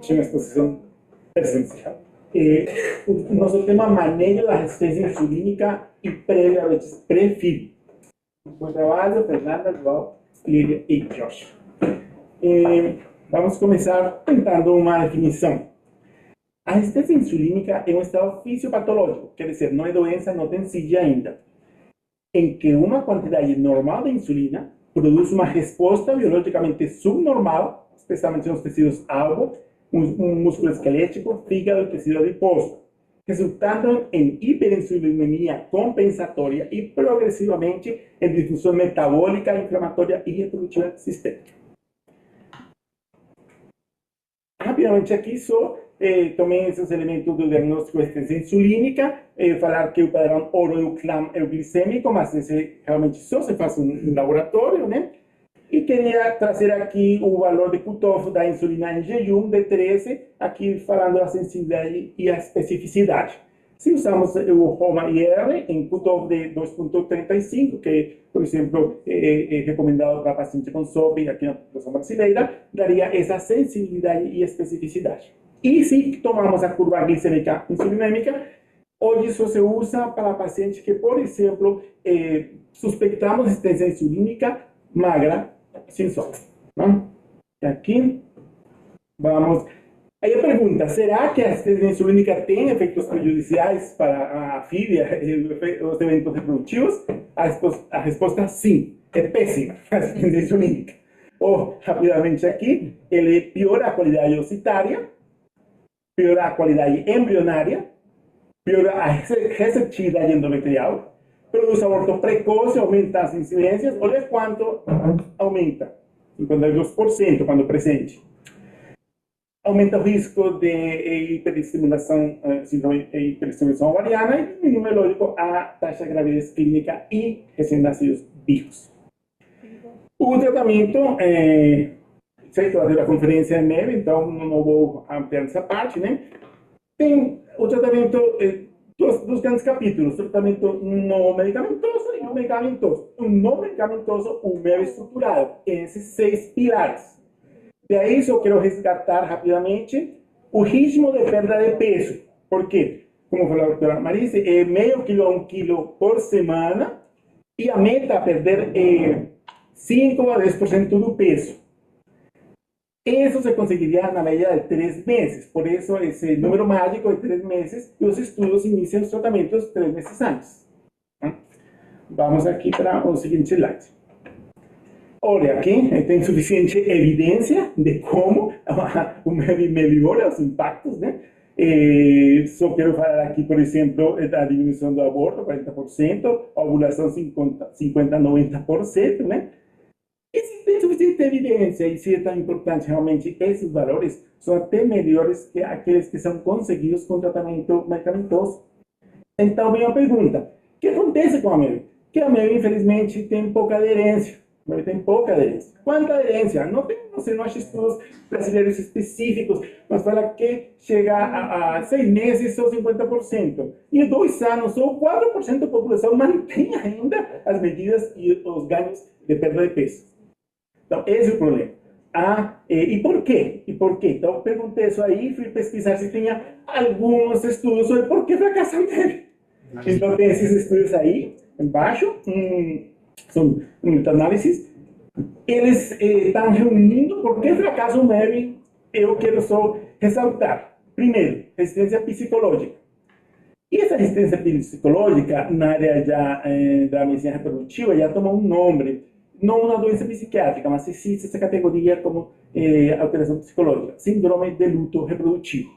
tinha uma exposição presencial. Nosso tema manejo da resistência insulínica e pré-diabetes pré-FIB. Bom trabalho, Fernanda, João, Lídia e Josh. Vamos começar tentando uma definição. A resistência insulínica é um estado fisiopatológico, quer dizer, não é doença, não tem sigla ainda, em que uma quantidade normal de insulina produz uma resposta biologicamente subnormal, especialmente nos tecidos-alvo, um músculo esquelético, fígado e tecido adiposo, resultando em hiperinsulinemia compensatória e progressivamente em disfunção metabólica, inflamatória e reprodutiva sistêmica. Rapidamente aqui só tomei esses elementos do diagnóstico de resistência insulínica, falar que o padrão oro-euclam é o glicêmico, mas esse realmente só se faz em laboratório, né? E queria trazer aqui o valor de cutoff da insulina em jejum de 13, aqui falando da sensibilidade e a especificidade. Se usamos o HOMA-IR em cutoff de 2,35, que, por exemplo, é recomendado para paciente com SOP aqui na população brasileira, daria essa sensibilidade e especificidade. E se tomamos a curva glicêmica insulinêmica, hoje só se usa para pacientes que, por exemplo, suspeitamos resistência insulínica magra, sem SOP. Aqui, vamos... Aí a pergunta, será que a resistência insulínica tem efeitos prejudiciais para a filha e os eventos reprodutivos? A resposta sim, é péssima a resistência insulínica. Ou, rapidamente aqui, ele piora a qualidade ocitária, piora a qualidade embrionária, piora a receptividade endometrial, produz aborto precoce, aumenta as incidências, olha quanto aumenta, 52% quando presente. Aumenta o risco de hiperestimulação, síndrome de hiperestimulação ovariana e diminui, lógico, a taxa de gravidez clínica e recém-nascidos vivos. O tratamento, sei que vai ter a conferência em breve, então não vou ampliar essa parte, né? Tem o tratamento, dos grandes capítulos, o tratamento não medicamentoso e o medicamentoso. O não medicamentoso, o MEV estruturado, esses 6 pilares. De aí, eu quero resgatar rapidamente o ritmo de perda de peso. Por quê? Como falou a doutora Marise, é meio quilo a 1 quilo por semana e a meta é perder 5 a 10% do peso. Isso se conseguiria na média de 3 meses. Por isso, esse número mágico de 3 meses, e os estudos iniciam os tratamentos 3 meses antes. Vamos aqui para o seguinte slide. Olha, aqui tem suficiente evidência de como o MEV melhora os impactos, né? Só quero falar aqui, por exemplo, da diminuição do aborto, 40%, a ovulação 50 a 90%, né? E se tem suficiente evidência, e se é tão importante realmente, esses valores são até melhores que aqueles que são conseguidos com tratamento medicamentoso. Então, vem a pergunta, o que acontece com a MEV? Que a MEV, infelizmente, tem pouca aderência. Mas tem pouca aderência. Quanta aderência? Não tem, não acha estudos brasileiros específicos, mas fala que chega a 6 meses só 50%. E em 2 anos, só 4% da população mantém ainda as medidas e os ganhos de perda de peso. Então, esse é o problema. E por quê? Então, perguntei isso aí, fui pesquisar se tinha alguns estudos sobre por que fracassa a MEV. Então, tem esses estudos aí, embaixo, são meta-análises, eles estão reunindo por que fracassa o MEV. Eu quero só ressaltar. Primeiro, resistência psicológica. E essa resistência psicológica, na área já, da medicina reprodutiva, já tomou um nome. Não uma doença psiquiátrica, mas existe essa categoria como alteração psicológica. Síndrome de luto reprodutivo.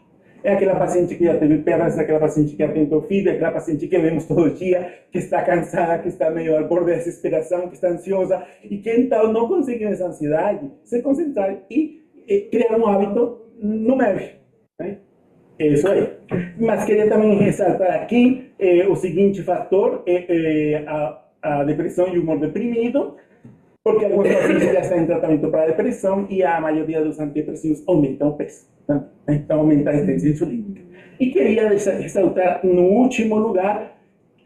É aquela paciente que já teve perdas, é aquela paciente que já tentou filho, é aquela paciente que vemos todo dia, que está cansada, que está meio ao borde da desesperação, que está ansiosa, e que então não consegue nessa ansiedade se concentrar e criar um hábito no MEV. Né? É isso aí. Mas queria também ressaltar aqui o seguinte fator, a depressão e o humor deprimido, porque alguns pacientes já estão em tratamento para depressão e a maioria dos antidepressivos aumentam o peso. Tá? Então, aumenta a resistência insulínica. E queria ressaltar, no último lugar,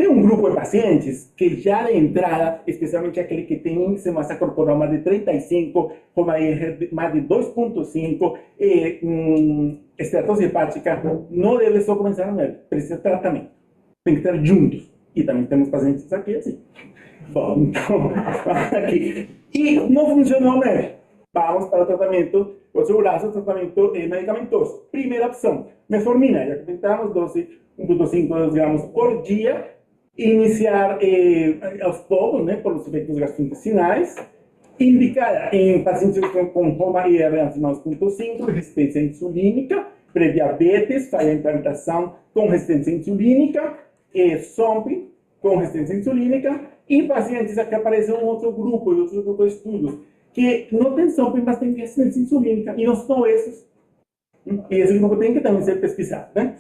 Tem um grupo de pacientes que já de entrada, especialmente aquele que tem índice de massa corporal mais de 35, com mais de 2,5, esteatose hepática, não deve só começar a MER, precisa de tratamento. Tem que estar juntos. E também temos pacientes aqui assim. Bom, então, aqui. E não funcionou a MER. Vamos para o tratamento, por segurança, o tratamento medicamentoso. Primeira opção, metformina, já que tentamos 1,5 gramas por dia, iniciar aos poucos, né, por os efeitos gastrointestinais, indicada em pacientes com Roma IR acima de 2,5, resistência insulínica, pré-diabetes, falha implantação com resistência insulínica, SOMP com resistência insulínica, e pacientes aqui aparecem um outro grupo de estudos, que não tem SOMP, mas tem resistência insulínica, e não são esses. E esse grupo tem que também ser pesquisado, né?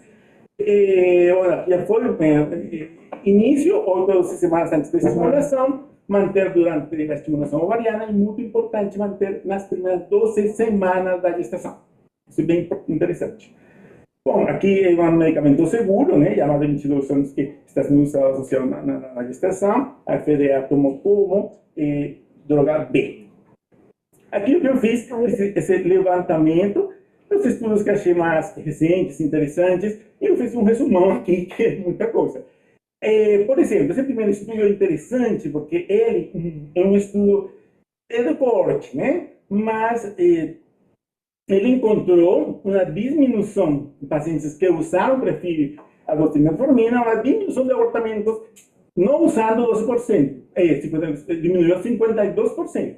Já foi início, 8 a 12 semanas antes da estimulação, manter durante a estimulação ovariana e, muito importante, manter nas primeiras 12 semanas da gestação. Isso é bem interessante. Bom, aqui é um medicamento seguro, né? Já há mais de 22 anos que está sendo usado associado na gestação. A FDA tomou como droga B. Aqui o que eu fiz, esse levantamento, os estudos que achei mais recentes, interessantes, e eu fiz um resumão aqui, que é muita coisa. Por exemplo, esse primeiro estudo é interessante porque ele é um estudo do coorte, né? Mas ele encontrou uma diminuição de pacientes que usaram prefiro a metformina, uma diminuição de abortamentos não usando 12%. Diminuiu 52%.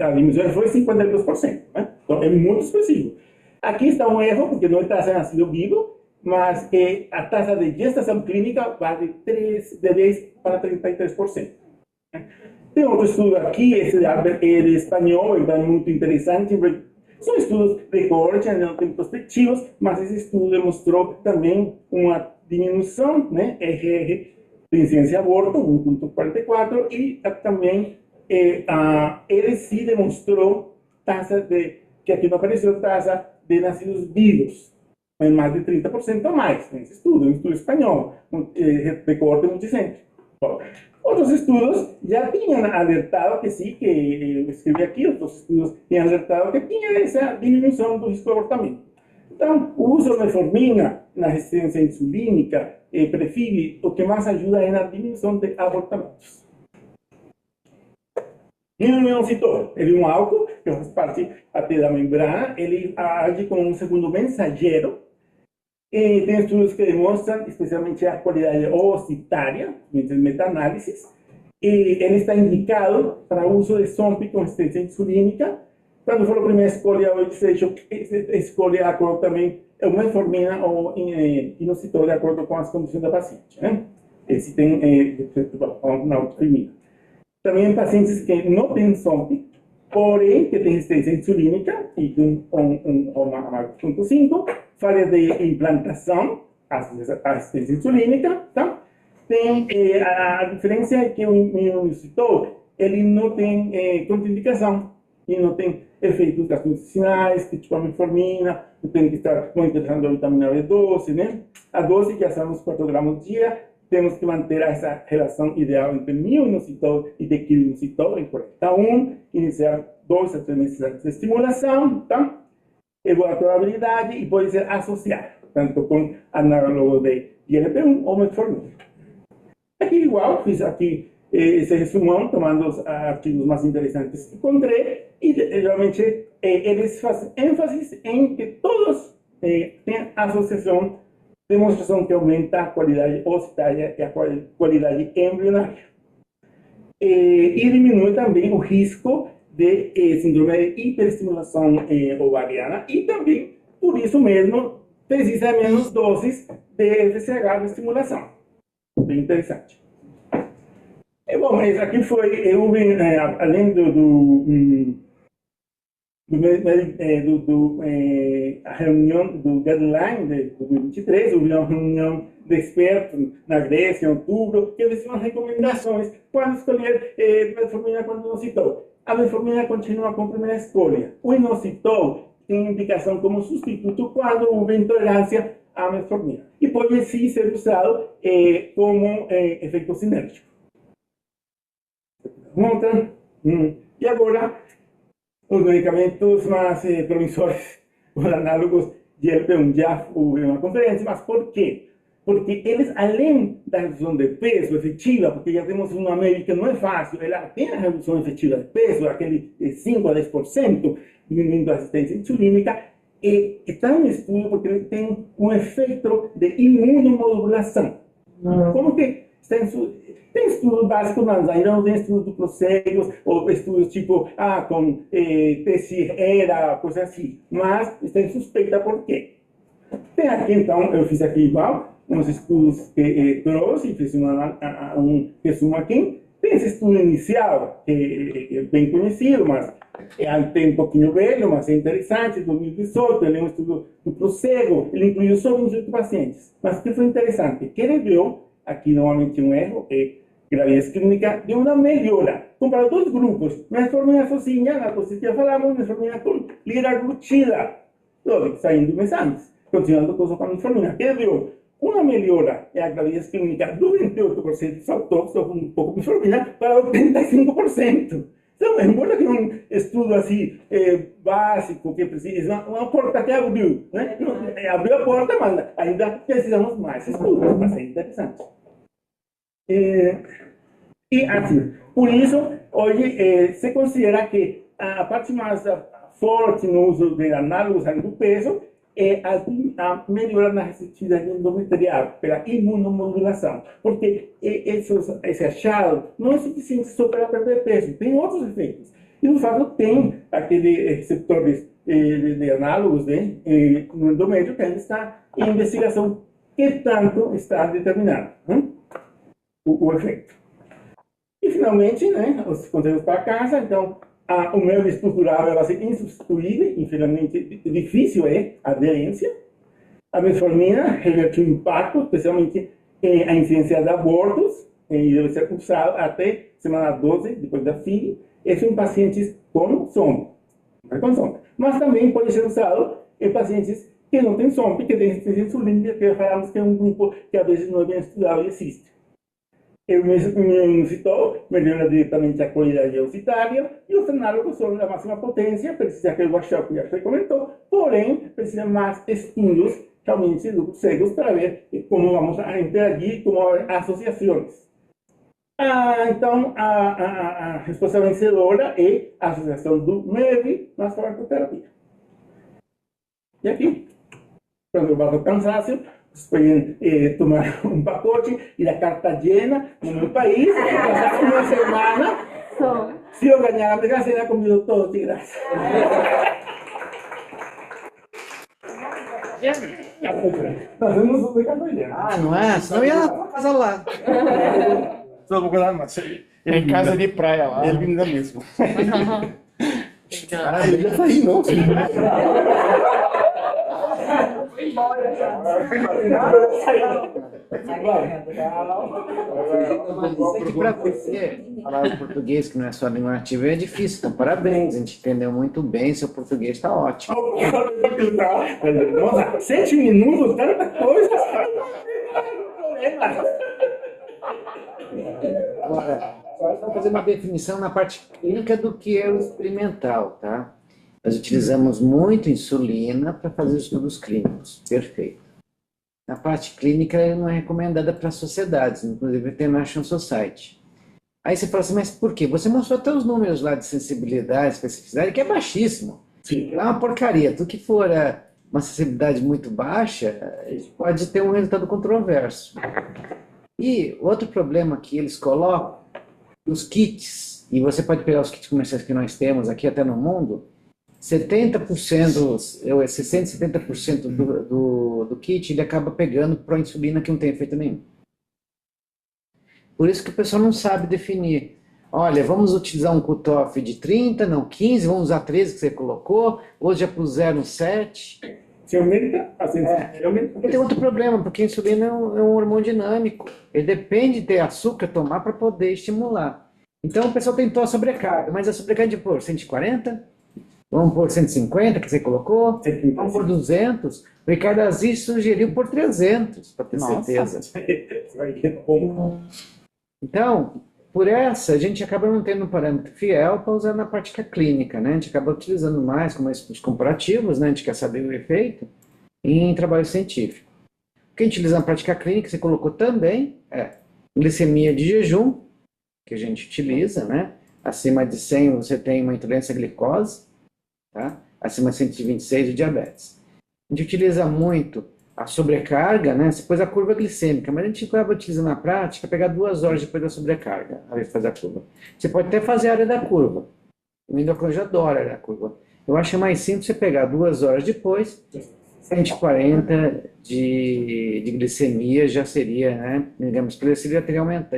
A diminuição foi 52%. Né? Então, é muito expressivo. Aqui está um erro, porque não está sendo nascido vivo, mas a taxa de gestação clínica vai de 10 para 33%. Tem outro estudo aqui, esse de espanhol, é muito interessante. São estudos de coorte, não tem prospectivos, mas esse estudo demonstrou também uma diminuição, né, RR, de incidência de aborto, 1,44, e também ele se demonstrou taxa que aqui não apareceu, taxa de nascidos vivos, em mais de 30% a mais, nesse estudo, um estudo espanhol, de coorte multicêntrico. Outros estudos já tinham alertado que sim, que eu escrevi aqui, outros estudos tinham alertado que tinha essa diminuição do risco de abortamento. Então, o uso de metformina na resistência insulínica prefere o que mais ajuda é na diminuição de abortamentos. Minoinositol, ele é um álcool que faz parte até da membrana, ele age como um segundo mensageiro. Tem estudos que demonstram, especialmente a qualidade ocitária, meta-análises, e ele está indicado para o uso de SOMP com resistência insulínica. Quando for a primeira escolha, hoje se escolhe de acordo também a metformina ou inositol de acordo com as condições da paciente. Né? Esse tem na autoimina. Também em pacientes que não têm SOMP, porém que têm resistência insulínica e uma 1,5, falha de implantação, assistência insulínica, tá? Tem, a diferença é que o minoinositol, ele não tem contraindicação, e não tem efeitos gastrointestinais, que tipo a metformina, tem que estar monitorando a vitamina B12, né? A dose que achamos 4 gramas por dia, temos que manter essa relação ideal entre mioinositol e dequiinositol em 41, iniciar 2 a 3 meses antes da estimulação, tá? É boa probabilidade e pode ser associado, tanto com análogo de GLP-1 ou metformina. Aqui igual, fiz aqui esse resumão, tomando os artigos mais interessantes que encontrei, e realmente eles fazem ênfase em que todos têm associação, demonstração que aumenta a qualidade ocitária e a qualidade embrionária. E diminui também o risco de síndrome de hiperestimulação ovariana e também, por isso mesmo, precisa de menos doses de FSH de estimulação. Bem interessante. Bom, mas aqui foi, além a reunião do deadline de 2023, houve uma reunião de expertos na Grécia, em outubro, que eles fizeram recomendações quando escolher metformina quando inositol. A metformina continua como primeira escolha. O inositol tem indicação como substituto quando houve intolerância a metformina. E pode sim ser usado como efeito sinérgico. Outra. E agora, os medicamentos mais promissores, os análogos de GLP-1, já houve uma conferência, mas por quê? Porque eles, além da redução de peso efetiva, porque já temos uma médica que não é fácil, ela tem a redução efetiva de peso, aquele 5 a 10%, diminuindo a resistência insulínica, e está em estudo porque ele tem um efeito de imunomodulação. Como que está em tem estudos básicos, mas ainda não tem estudos duplos cegos, ou estudos tipo, com TCERA, coisa assim. Mas está em suspeita por quê? Tem aqui, então, eu fiz aqui igual, uns estudos que trouxe, fiz um resumo aqui. Tem esse estudo inicial, que é bem conhecido, mas tem um pouquinho velho, mas é interessante, 2018, ele é um estudo duplo cego, ele incluiu só 28 pacientes. Mas o que foi interessante? Que ele viu, aqui novamente um erro, gravidez clínica de uma melhora. Comparado dois grupos, metformina sozinha, na coisa que já falamos, metformina com liraglutida, saindo do mês antes, continuando com a metformina. Ele viu uma melhora em a gravidez clínica do 28%, saltou só um pouco de metformina para 85%. Então, embora que um estudo assim básico, que precisa, uma porta que abriu, né? Abriu a porta, mas ainda precisamos mais estudos para ser interessante. E assim, por isso, hoje se considera que a parte mais forte no uso de análogos do peso é a melhora na receptividade endometrial pela imunomodulação, porque esse achado não é suficiente só para perder peso, tem outros efeitos. E no fato tem aqueles receptores de análogos no endométrio que ainda está em investigação, que tanto está determinado o efeito. E finalmente, né, os conselhos para casa. Então, o meio estrutural vai ser insubstituível, infelizmente difícil é a aderência. A metformina revertiu o impacto, especialmente a incidência de abortos, e deve ser usado até semana 12, depois da FIV, isso em pacientes com SOMP, mas também pode ser usado em pacientes que não têm SOMP, que têm resistência insulínica, que falamos que é um grupo que às vezes não é bem estudado e existe. O imunositol melhora diretamente a qualidade auditária e os análogos são da máxima potência, precisa aquele workshop que já foi comentou, porém precisa mais estudos, realmente cegos, para ver como vamos a interagir com associações. Então, a resposta vencedora é a associação do MEV na farmacoterapia. E aqui, quando eu bato cansaço, vocês podem tomar um pacote e da Cartagena, no meu país, passar uma semana. Se eu ganhar a Mega Sena, comigo todo de graça. Nós vamos ver Cartagena. Não é? Senão eu ia pra casa lá. Só vou guardar mais. Em casa de praia lá. Ele vinda mesmo. Ele já tá aí, não. Que para você falar o português, que não é sua língua nativa, é difícil. Então, parabéns, a gente entendeu muito bem, seu português está ótimo. Nossa, 7 minutos, tanta coisa. Agora, vamos fazer uma definição na parte clínica do que é o experimental, tá? Nós utilizamos muito insulina para fazer estudos clínicos, perfeito. Na parte clínica, ela não é recomendada para sociedades, inclusive a International Society. Aí você fala assim, mas por quê? Você mostrou até os números lá de sensibilidade, especificidade, que é baixíssimo. Sim. É uma porcaria. Tudo que for uma sensibilidade muito baixa, pode ter um resultado controverso. E outro problema que eles colocam, os kits, e você pode pegar os kits comerciais que nós temos aqui até no mundo, 70%, 60%, 70% do kit ele acaba pegando proinsulina que não tem efeito nenhum. Por isso que o pessoal não sabe definir. Olha, vamos utilizar um cutoff de 30, não 15, vamos usar 13 que você colocou, hoje já puseram 7. Se aumenta a sensibilidade. E tem outro problema, porque a insulina é um hormônio dinâmico. Ele depende de ter açúcar tomar para poder estimular. Então o pessoal tentou a sobrecarga, mas a sobrecarga de 140, Vamos por 150, que você colocou? 150. Vamos por 200? O Ricardo Aziz sugeriu por 300, para ter Nossa. certeza. Vai que é bom. Então, por essa, a gente acaba não tendo um parâmetro fiel para usar na prática clínica, né? A gente acaba utilizando mais como estudos comparativos, né? A gente quer saber o efeito em trabalho científico. O que a gente utiliza na prática clínica, você colocou também, é glicemia de jejum, que a gente utiliza, né? Acima de 100 você tem uma intolerância à glicose, tá? Acima de 126 o diabetes. A gente utiliza muito a sobrecarga, né? Você pôs a curva glicêmica, mas a gente acaba utilizando na prática pegar 2 horas depois da sobrecarga, ao invés de fazer a curva. Você pode até fazer a área da curva. O endocrinologista adora a área da curva. Eu acho mais simples você pegar 2 horas depois, 140 de glicemia já seria, né? Digamos,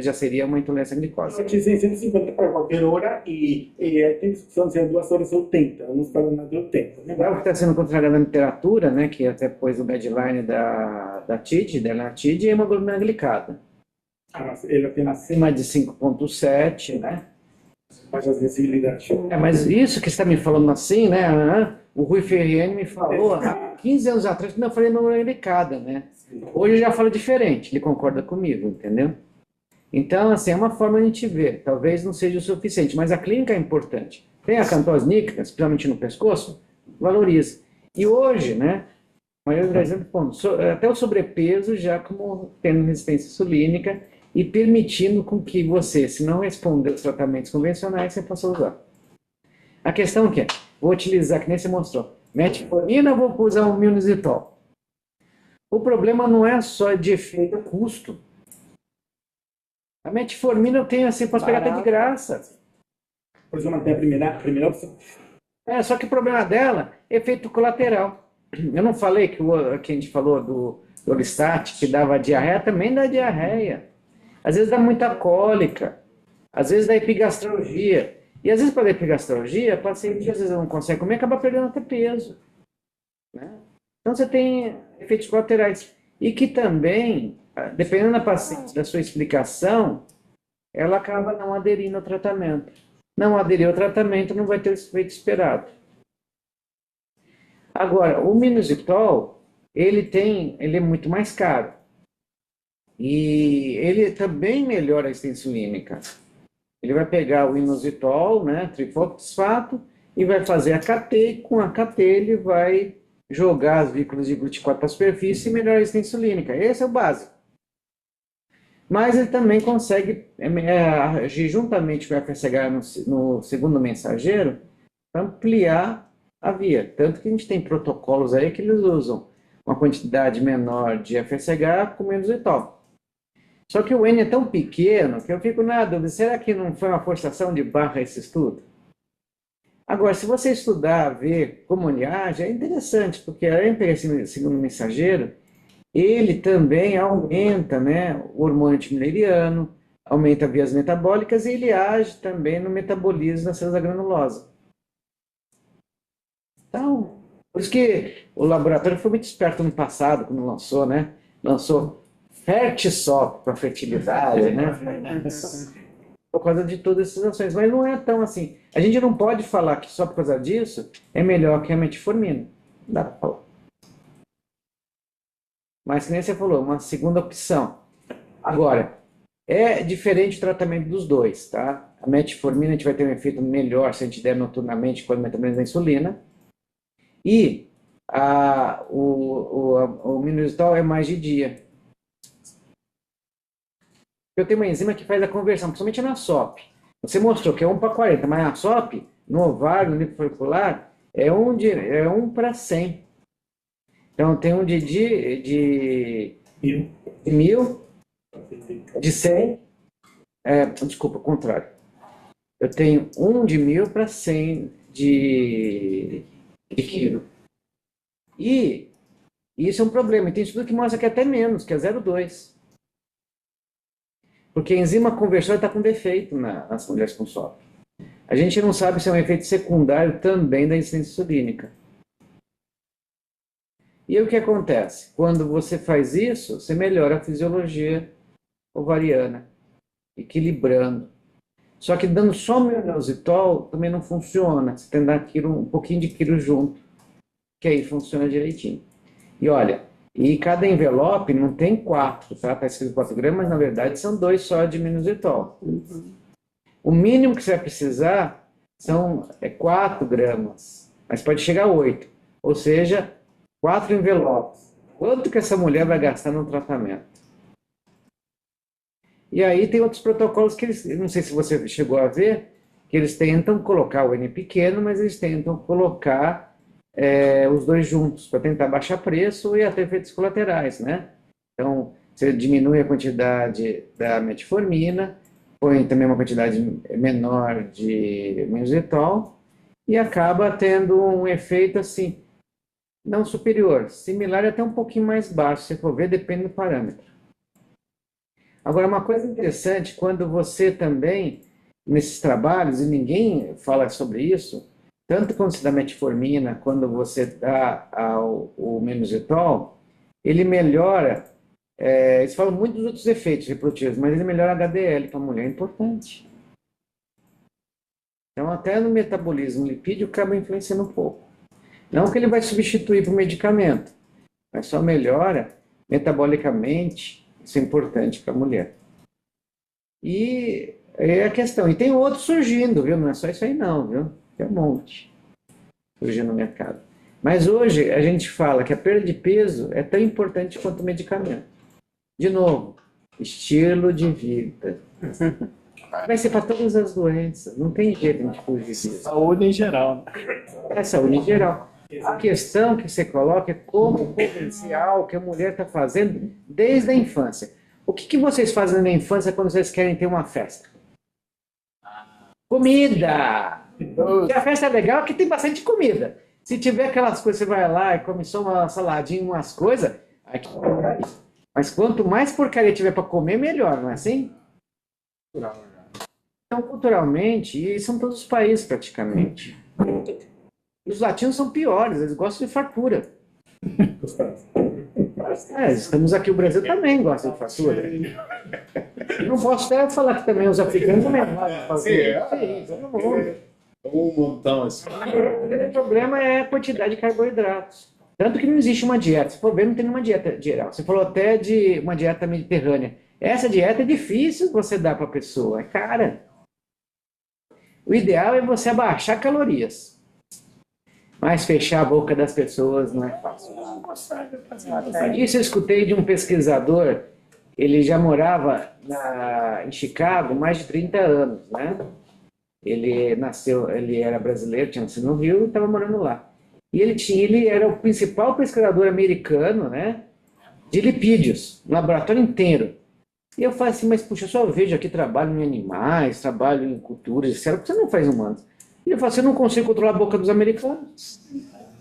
já seria uma intolerância à glicose. Eu utilizei 150 para qualquer hora e aqui são 2 horas 80, vamos falar nada do tempo. Né? É o que está sendo considerado na literatura, né? Que até pôs o guideline da TID, da TID, é hemoglobina glicada. Mas ele tem Acima de 5,7, né? baixa sensibilidade. Mas isso que você está me falando assim, né? O Rui Ferriani me falou há 15 anos atrás, quando eu falei hemoglobina glicada, né? Hoje eu já falo diferente, ele concorda comigo, entendeu? Então, assim, é uma forma de a gente ver. Talvez não seja o suficiente, mas a clínica é importante. Tem a cantose níquea, principalmente no pescoço, valoriza. E hoje, né? A maioria dos exemplos, até o sobrepeso já como tendo resistência insulínica e permitindo com que você, se não responder aos tratamentos convencionais, você possa usar. A questão é, vou utilizar, que nem você mostrou, metformina ou vou usar o milnozitol? O problema não é só de efeito custo. A metformina eu tenho assim, posso pegar até de graça. Por isso mantém a primeira opção. Só que o problema dela é efeito colateral. Eu não falei que a gente falou do Orlistat, que dava diarreia, também dá diarreia. Às vezes dá muita cólica, às vezes dá epigastralgia. E às vezes para a epigastralgia, a paciente às vezes não consegue comer e acaba perdendo até peso. Né? Então você tem efeitos colaterais. E que também, dependendo da paciente, da sua explicação, ela acaba não aderindo ao tratamento. Não aderir ao tratamento não vai ter o efeito esperado. Agora, o Milnozitol, ele é muito mais caro. E ele também melhora a resistência insulínica. Ele vai pegar o inositol, né, trifosfato, e vai fazer a KT, e com a KT ele vai jogar as vísculas de GLUT4 para a superfície e melhorar a resistência insulínica. Esse é o básico. Mas ele também consegue agir juntamente com o FSH no segundo mensageiro para ampliar a via. Tanto que a gente tem protocolos aí que eles usam uma quantidade menor de FSH com menos etol. Só que o N é tão pequeno que eu fico na dúvida, será que não foi uma forçação de barra esse estudo? Agora, se você estudar, ver como ele age, é interessante, porque além de pegar esse segundo mensageiro, ele também aumenta, né, o hormônio antimileriano, aumenta vias metabólicas e ele age também no metabolismo da célula granulosa. Então, por isso que o laboratório foi muito esperto no passado, quando lançou, né? Lançou Fertisol para fertilidade, né? Por causa de todas essas ações. Mas não é tão assim. A gente não pode falar que só por causa disso é melhor que a metformina. Não dá para falar. Mas, como você falou, uma segunda opção. Agora, é diferente o tratamento dos dois, tá? A metformina a gente vai ter um efeito melhor se a gente der noturnamente com o metabolismo da insulina. E o milnozitol é mais de dia. Eu tenho uma enzima que faz a conversão, principalmente na SOP. Você mostrou que é 1 para 40, mas na SOP, no ovário, no líquido follicular, é 1 para 100. Então tem um de 1000, de 100, desculpa, o contrário. Eu tenho 1 de 1000 para 100 de quilo. E isso é um problema. E tem estudo que mostra que é até menos, que é 0,2. Porque a enzima conversora está com defeito nas mulheres com SOP. A gente não sabe se é um efeito secundário também da insuficiência insulínica. E aí o que acontece? Quando você faz isso, você melhora a fisiologia ovariana, equilibrando. Só que dando só minoxidil também não funciona. Você tem que dar um pouquinho de quilo junto, que aí funciona direitinho. E olha, e cada envelope não tem 4, tá? Está escrito 4 gramas, mas na verdade são 2 só de minoxidil. O mínimo que você vai precisar são 4 gramas, mas pode chegar a 8. Ou seja, 4 envelopes. Quanto que essa mulher vai gastar no tratamento? E aí tem outros protocolos que eles, não sei se você chegou a ver, que eles tentam colocar o N pequeno, mas eles tentam colocar os dois juntos, para tentar baixar preço e até efeitos colaterais, né? Então, você diminui a quantidade da metformina, põe também uma quantidade menor de minoxidil e acaba tendo um efeito assim, não superior, similar e até um pouquinho mais baixo, se for ver, depende do parâmetro. Agora, uma coisa interessante, quando você também, nesses trabalhos, e ninguém fala sobre isso, tanto quando você dá metformina, quando você dá o minoxidil, ele melhora, eles falam muito dos outros efeitos reprodutivos, mas ele melhora HDL para a mulher, é importante. Então, até no metabolismo lipídico, acaba influenciando um pouco. Não que ele vai substituir por medicamento, mas só melhora metabolicamente, isso é importante para a mulher. E é a questão. E tem outros surgindo, viu? Não é só isso aí não, viu? Tem um monte surgindo no mercado. Mas hoje a gente fala que a perda de peso é tão importante quanto o medicamento. De novo, estilo de vida. Vai ser para todas as doenças. Não tem jeito de fugir disso. Saúde em geral. É saúde em geral. A questão que você coloca é como o potencial que a mulher está fazendo desde a infância. O que vocês fazem na infância quando vocês querem ter uma festa? Comida! E a festa é legal porque tem bastante comida. Se tiver aquelas coisas, você vai lá e come só uma saladinha, umas coisas, aqui, mas quanto mais porcaria tiver para comer, melhor, não é assim? Então, culturalmente, e são todos os países praticamente. Os latinos são piores, eles gostam de fartura. Estamos aqui, o Brasil também gosta de fartura. Não posso até falar que também os africanos também gostam de fartura. Sim, todo mundo. Um montão assim. O problema é a quantidade de carboidratos. Tanto que não existe uma dieta. Se for ver, não tem nenhuma dieta geral. Você falou até de uma dieta mediterrânea. Essa dieta é difícil você dar para a pessoa, é cara. O ideal é você abaixar calorias. Mas fechar a boca das pessoas não é fácil. Isso eu escutei de um pesquisador, ele já morava em Chicago mais de 30 anos, né? Ele nasceu, ele era brasileiro, tinha nascido no Rio e estava morando lá. E ele era o principal pesquisador americano, né, de lipídios, no laboratório inteiro. E eu falei assim, mas puxa, eu só vejo aqui trabalho em animais, trabalho em culturas, etc. Por que você não faz humanos? E eu falei assim, eu não consigo controlar a boca dos americanos.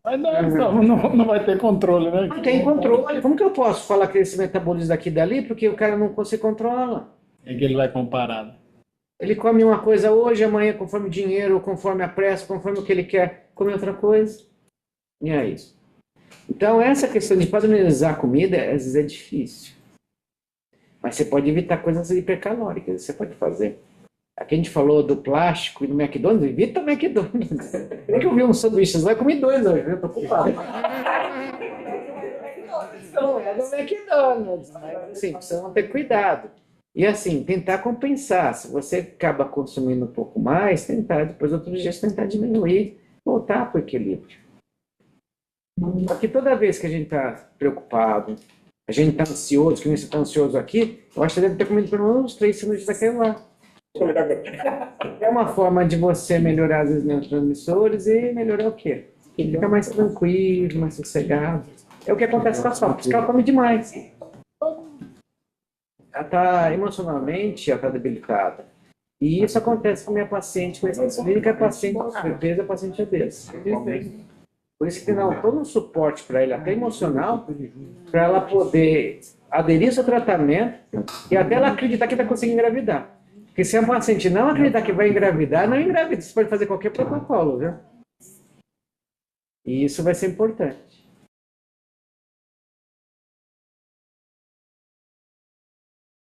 Mas não vai ter controle, né? Não tem controle. Como que eu posso falar que esse metabolismo daqui e dali, porque o cara não se controla? É que ele vai comparado. Ele come uma coisa hoje, amanhã, conforme o dinheiro, conforme a pressa, conforme o que ele quer, come outra coisa. E é isso. Então, essa questão de padronizar a comida, às vezes é difícil. Mas você pode evitar coisas hipercalóricas, você pode fazer. Aqui a gente falou do plástico e do McDonald's, evita o McDonald's. Tem que eu vi uns sanduíches lá, eu comi 2 hoje, eu tô culpado. Não é do McDonald's, mas assim, precisam ter cuidado. E assim, tentar compensar. Se você acaba consumindo um pouco mais, tentar, depois outros dias tentar diminuir, voltar para o equilíbrio. Porque toda vez que a gente está preocupado, a gente está ansioso, que nem você está ansioso aqui, eu acho que você deve ter comido pelo menos uns 3 sanduíches daquele lá. É uma forma de você melhorar os neurotransmissores e melhorar o quê? Fica mais tranquilo, mais sossegado. É o que acontece com a sopa, porque ela come demais. Ela está emocionalmente, ela está debilitada. E isso acontece com a minha paciente com essa clínica, paciente com sobrepeso, paciente obesa. Por isso que não todo um suporte para ele, até emocional, para ela poder aderir ao seu tratamento e até ela acreditar que vai conseguir engravidar. Porque se a paciente não acreditar que vai engravidar, não engravida. Você pode fazer qualquer protocolo, viu? E isso vai ser importante.